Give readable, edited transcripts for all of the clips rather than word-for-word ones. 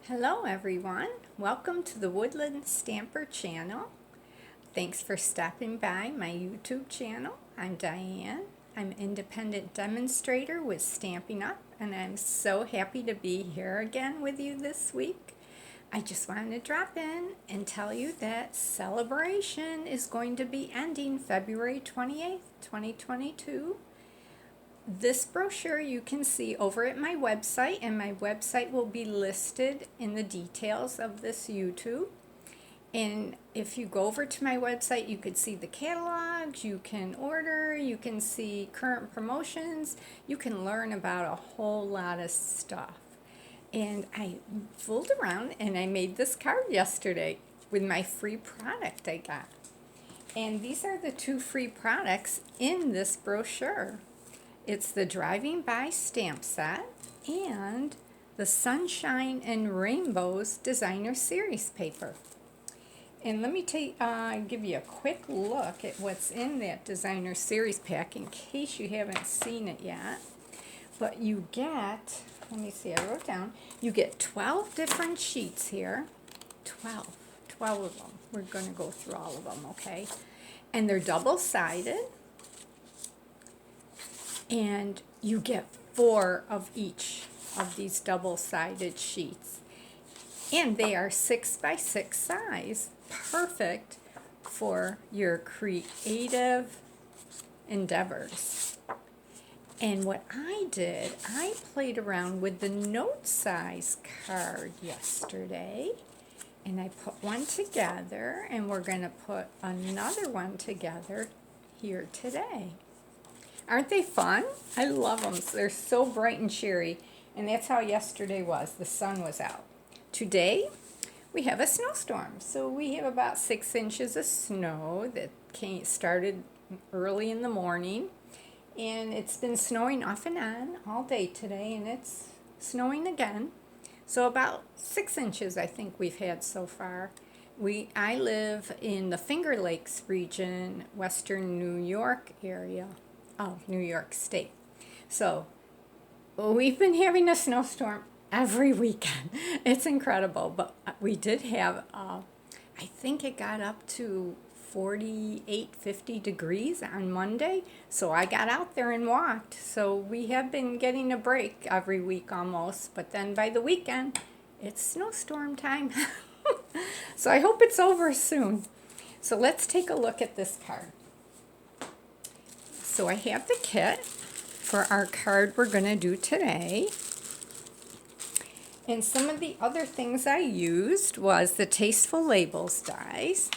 Hello everyone, welcome to the Woodland Stamper channel. Thanks for stopping by my YouTube channel. I'm Diane. I'm an independent demonstrator with Stampin' Up, and I'm so happy to be here again with you this week. I just wanted to drop in and tell you that celebration is going to be ending February 28th, 2022. This brochure you can see over at my website, and my website will be listed in the details of this YouTube. And if you go over to my website, you could see the catalogs, you can order, you can see current promotions, you can learn about a whole lot of stuff. And I fooled around and I made this card yesterday with my free product I got. And these are the two free products in this brochure. It's the Driving By stamp set and the Sunshine and Rainbows Designer Series paper. And let me give you a quick look at what's in that Designer Series pack in case you haven't seen it yet. But you get, let me see, I wrote down, you get 12 different sheets here. 12 of them. We're going to go through all of them, okay? And they're double-sided. And you get 4 of each of these double-sided sheets. And they are 6 by 6 size, perfect for your creative endeavors. And what I did, I played around with the note size card yesterday, and I put one together, and we're going to put another one together here today. Aren't they fun? I love them. They're so bright and cheery. And that's how yesterday was. The sun was out. Today, we have a snowstorm. So we have about 6 inches of snow that started early in the morning. And it's been snowing off and on all day today. And it's snowing again. So about 6 inches I think we've had so far. I live in the Finger Lakes region, western New York area of New York State. So we've been having a snowstorm every weekend. It's incredible, but we did have, I think it got up to 48, 50 degrees on Monday. So I got out there and walked. So we have been getting a break every week almost, but then by the weekend, it's snowstorm time. So I hope it's over soon. So let's take a look at this card. So I have the kit for our card we're going to do today. And some of the other things I used was the Tasteful Labels dies.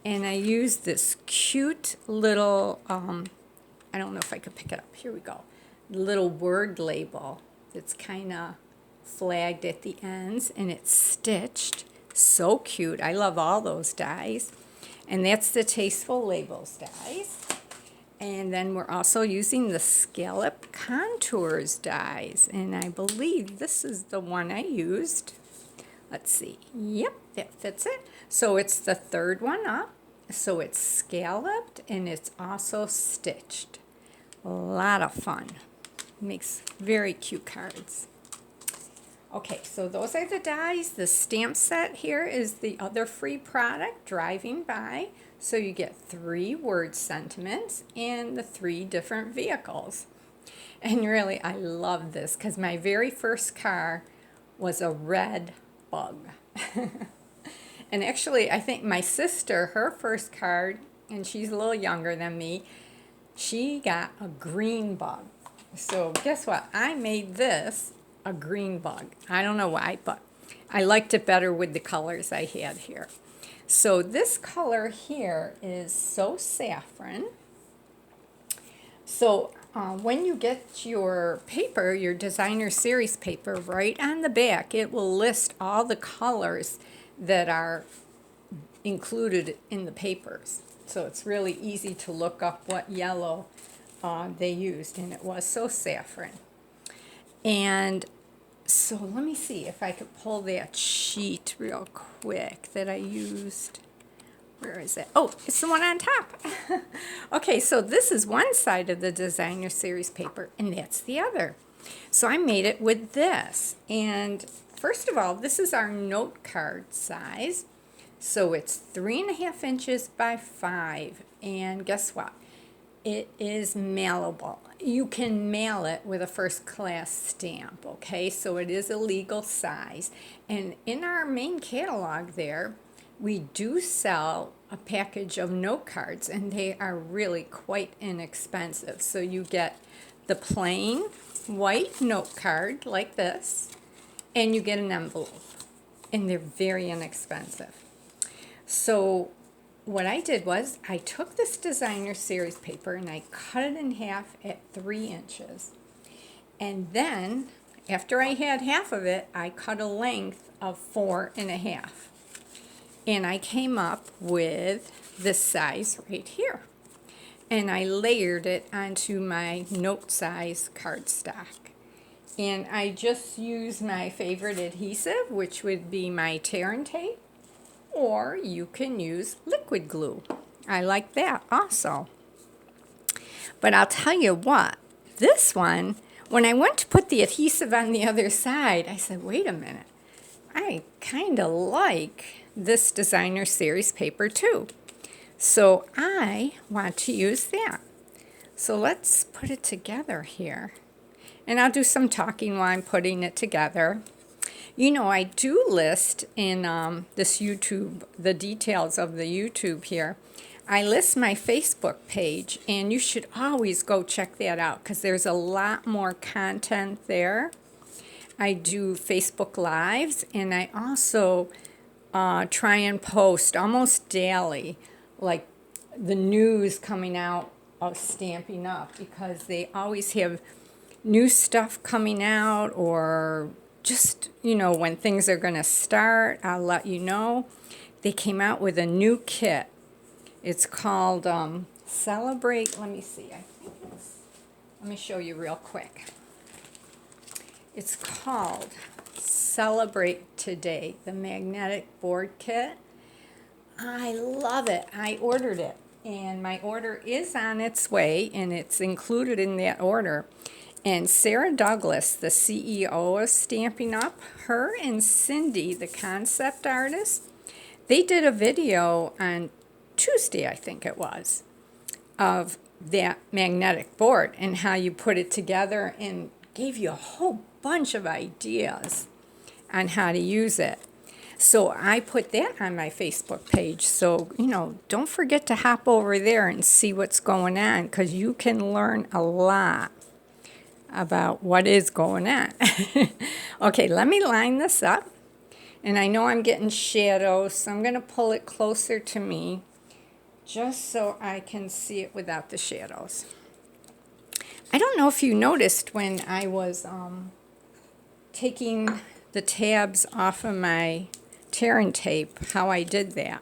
And I used this cute little, I don't know if I could pick it up. Here we go. Little word label that's kind of flagged at the ends. And it's stitched. So cute. I love all those dies. And that's the Tasteful Labels dies. And then we're also using the Scallop Contours dies. And I believe this is the one I used. Let's see. Yep, that fits it. So it's the third one up. So it's scalloped and it's also stitched. A lot of fun. Makes very cute cards. Okay, so those are the dies. The stamp set here is the other free product, Driving By. So you get 3 word sentiments and the 3 different vehicles. And really, I love this because my very first car was a red bug. And actually, I think my sister, her first card, and she's a little younger than me, she got a green bug. So guess what? I made this a green bug. I don't know why, but I liked it better with the colors I had here. So this color here is So Saffron. So when you get your paper, your Designer Series paper, right on the back, it will list all the colors that are included in the papers. So it's really easy to look up what yellow they used, and it was So Saffron. And so let me see if I could pull that sheet real quick that I used. Where is it? Oh, it's the one on top. Okay, so this is one side of the Designer Series paper, and that's the other. So I made it with this. And first of all, this is our note card size. So it's 3.5 inches by 5. And guess what? It is mailable. You can mail it with a first class stamp, okay? So it is a legal size. And in our main catalog there, we do sell a package of note cards, and they are really quite inexpensive. So you get the plain white note card like this, and you get an envelope, and they're very inexpensive. So what I did was I took this designer series paper and I cut it in half at 3 inches. And then after I had half of it, I cut a length of 4.5. And I came up with this size right here. And I layered it onto my note size cardstock. And I just used my favorite adhesive, which would be my tear and tape. Or you can use liquid glue. I like that also. But I'll tell you what, this one, when I went to put the adhesive on the other side, I said, wait a minute, I kind of like this designer series paper too. So I want to use that. So let's put it together here. And I'll do some talking while I'm putting it together. You know, I do list in this YouTube, the details of the YouTube here. I list my Facebook page, and you should always go check that out because there's a lot more content there. I do Facebook Lives, and I also try and post almost daily, like the news coming out of Stampin' Up, because they always have new stuff coming out, or just, you know, when things are going to start, I'll let you know. They came out with a new kit. It's called Celebrate. Let me see. Let me show you real quick. It's called Celebrate Today, the magnetic board kit. I love it. I ordered it, and my order is on its way, and it's included in that order. And Sarah Douglas, the CEO of Stampin' Up, her and Cindy, the concept artist, they did a video on Tuesday, I think it was, of that magnetic board and how you put it together, and gave you a whole bunch of ideas on how to use it. So I put that on my Facebook page. So, you know, don't forget to hop over there and see what's going on, because you can learn a lot about what is going on. Okay, let me line this up. And I know I'm getting shadows, so I'm going to pull it closer to me just so I can see it without the shadows. I don't know if you noticed when I was taking the tabs off of my tear and tape, how I did that.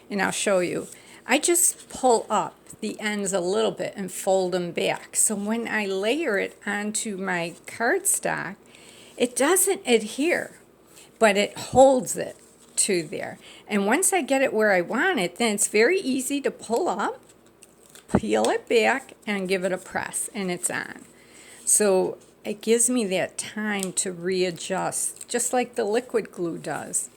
And I'll show you. I just pull up the ends a little bit and fold them back. So when I layer it onto my cardstock, it doesn't adhere, but it holds it to there. And once I get it where I want it, then it's very easy to pull up, peel it back, and give it a press, and it's on. So it gives me that time to readjust, just like the liquid glue does.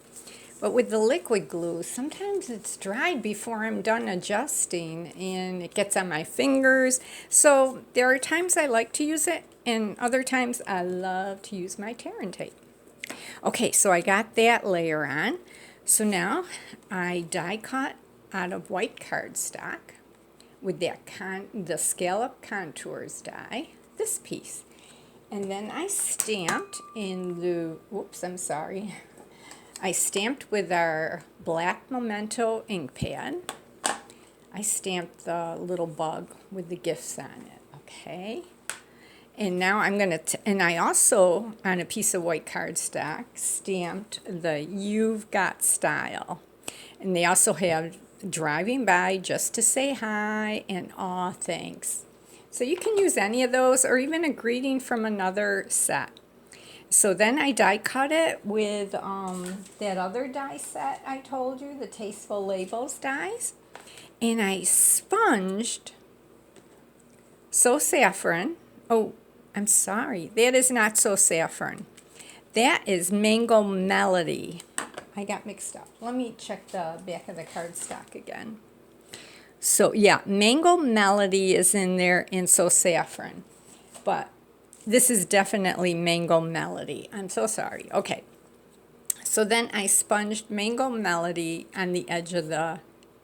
But with the liquid glue, sometimes it's dried before I'm done adjusting, and it gets on my fingers. So there are times I like to use it, and other times I love to use my tear and tape. Okay, so I got that layer on. So now I die cut out of white cardstock with that the Scallop Contours die, this piece. And then I stamped in the, I stamped with our black Memento ink pad. I stamped the little bug with the gifts on it, okay? And now I'm going to, and I also, on a piece of white cardstock, stamped the You've Got Style. And they also have driving by just to say hi and aw, thanks. So you can use any of those, or even a greeting from another set. So then I die cut it with that other die set I told you, the Tasteful Labels dies. And I sponged So Saffron. Oh, I'm sorry. That is not So Saffron. That is Mango Melody. I got mixed up. Let me check the back of the cardstock again. So yeah, Mango Melody is in there in So Saffron. But this is definitely Mango Melody. I'm so sorry. Okay. So then I sponged Mango Melody on the edge of the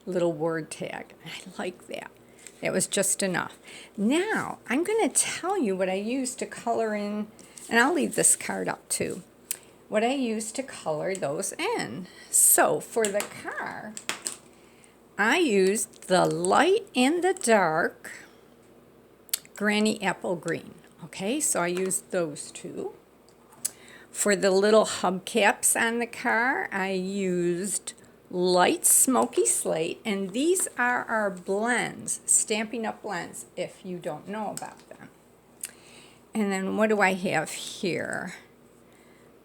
little word tag. I like that. That was just enough. Now, I'm going to tell you what I used to color in, and I'll leave this card up too, what I used to color those in. So for the car, I used the light and the dark Granny Apple Green. Okay, so I used those two. For the little hubcaps on the car, I used light smoky slate, and these are our blends, Stampin' Up blends, if you don't know about them. And then what do I have here?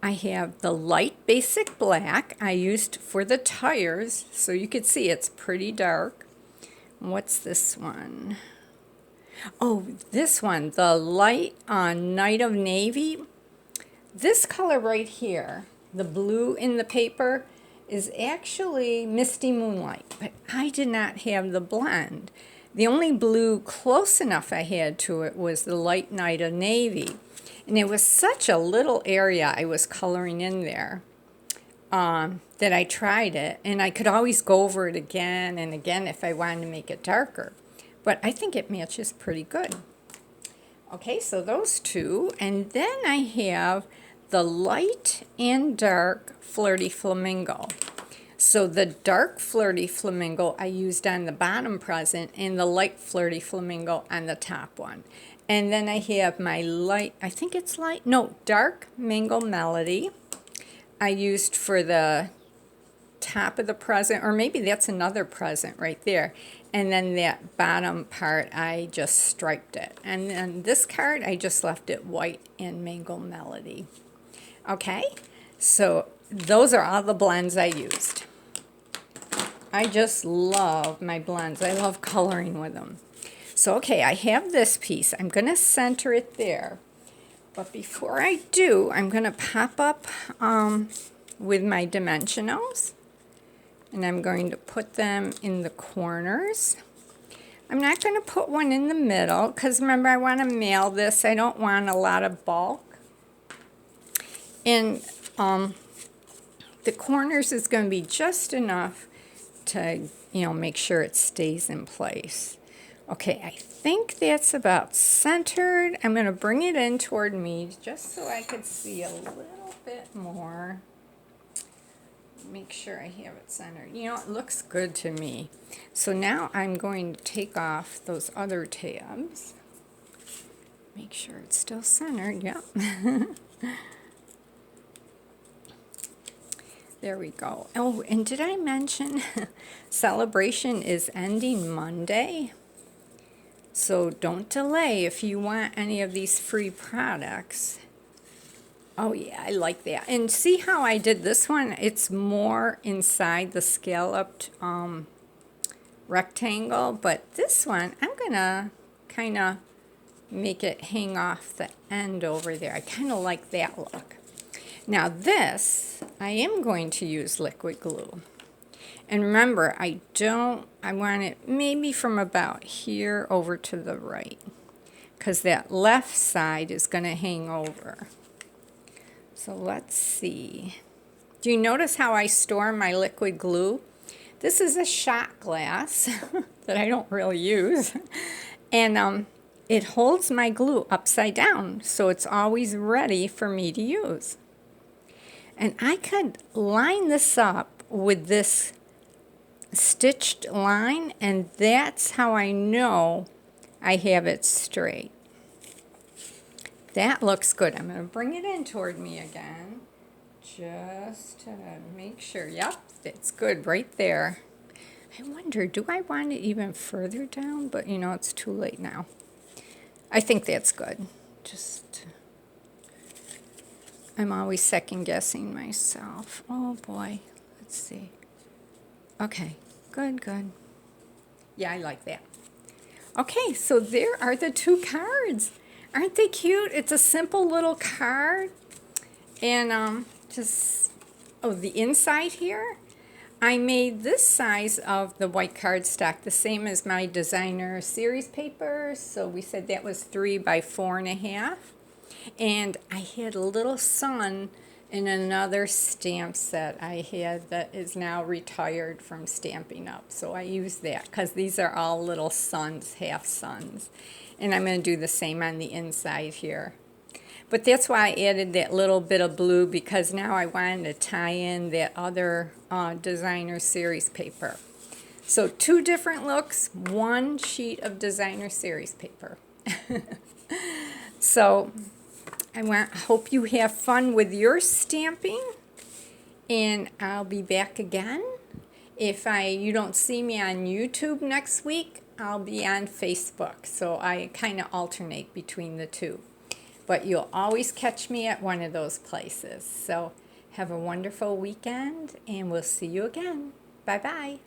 I have the light basic black I used for the tires, so you could see it's pretty dark. What's this one? Oh, this one, the light Night of Navy. This color right here, the blue in the paper, is actually Misty Moonlight, but I did not have the blend. The only blue close enough I had to it was the light Night of Navy. And it was such a little area I was coloring in there that I tried it. And I could always go over it again and again if I wanted to make it darker. But I think it matches pretty good. Okay, so those two. And then I have the light and dark Flirty Flamingo. So the dark Flirty Flamingo I used on the bottom present and the light Flirty Flamingo on the top one. And then I have my light, I think it's light, no, dark Mango Melody I used for the top of the present, or maybe that's another present right there. And then that bottom part, I just striped it. And then this card, I just left it white and Mango Melody. Okay, so those are all the blends I used. I just love my blends. I love coloring with them. So, okay, I have this piece. I'm going to center it there. But before I do, I'm going to pop up with my dimensionals. And I'm going to put them in the corners. I'm not going to put one in the middle because remember, I want to mail this. I don't want a lot of bulk. And the corners is going to be just enough to, make sure it stays in place. Okay, I think that's about centered. I'm going to bring it in toward me just so I could see a little bit more. Make sure I have it centered. It looks good to me. So now I'm going to take off those other tabs. Make sure it's still centered. Yep. There we go. Oh, and did I mention celebration is ending Monday? So don't delay if you want any of these free products. Oh yeah, I like that. And see how I did this one? It's more inside the scalloped rectangle, but this one, I'm gonna kind of make it hang off the end over there. I kind of like that look. Now this, I am going to use liquid glue. And remember, I want it maybe from about here over to the right, because that left side is going to hang over. So let's see. Do you notice how I store my liquid glue? This is a shot glass that I don't really use. And it holds my glue upside down, so it's always ready for me to use. And I could line this up with this stitched line, and that's how I know I have it straight. That looks good. I'm going to bring it in toward me again just to make sure. Yep, it's good right there. I wonder, do I want it even further down? But it's too late now. I think that's good. I'm always second guessing myself. Oh boy, let's see. Okay, good. Yeah, I like that. Okay, so there are the two cards. Aren't they cute? It's a simple little card. And the inside here, I made this size of the white cardstock, the same as my designer series paper. So we said that was 3 by 4.5. And I had a little sun in another stamp set I had that is now retired from Stamin'Up. So I used that because these are all little suns, half suns. And I'm going to do the same on the inside here. But that's why I added that little bit of blue, because now I wanted to tie in that other designer series paper. So 2 different looks, 1 sheet of designer series paper. So I hope you have fun with your stamping, and I'll be back again. If you don't see me on YouTube next week, I'll be on Facebook. So I kind of alternate between the two. But you'll always catch me at one of those places. So have a wonderful weekend, and we'll see you again. Bye-bye.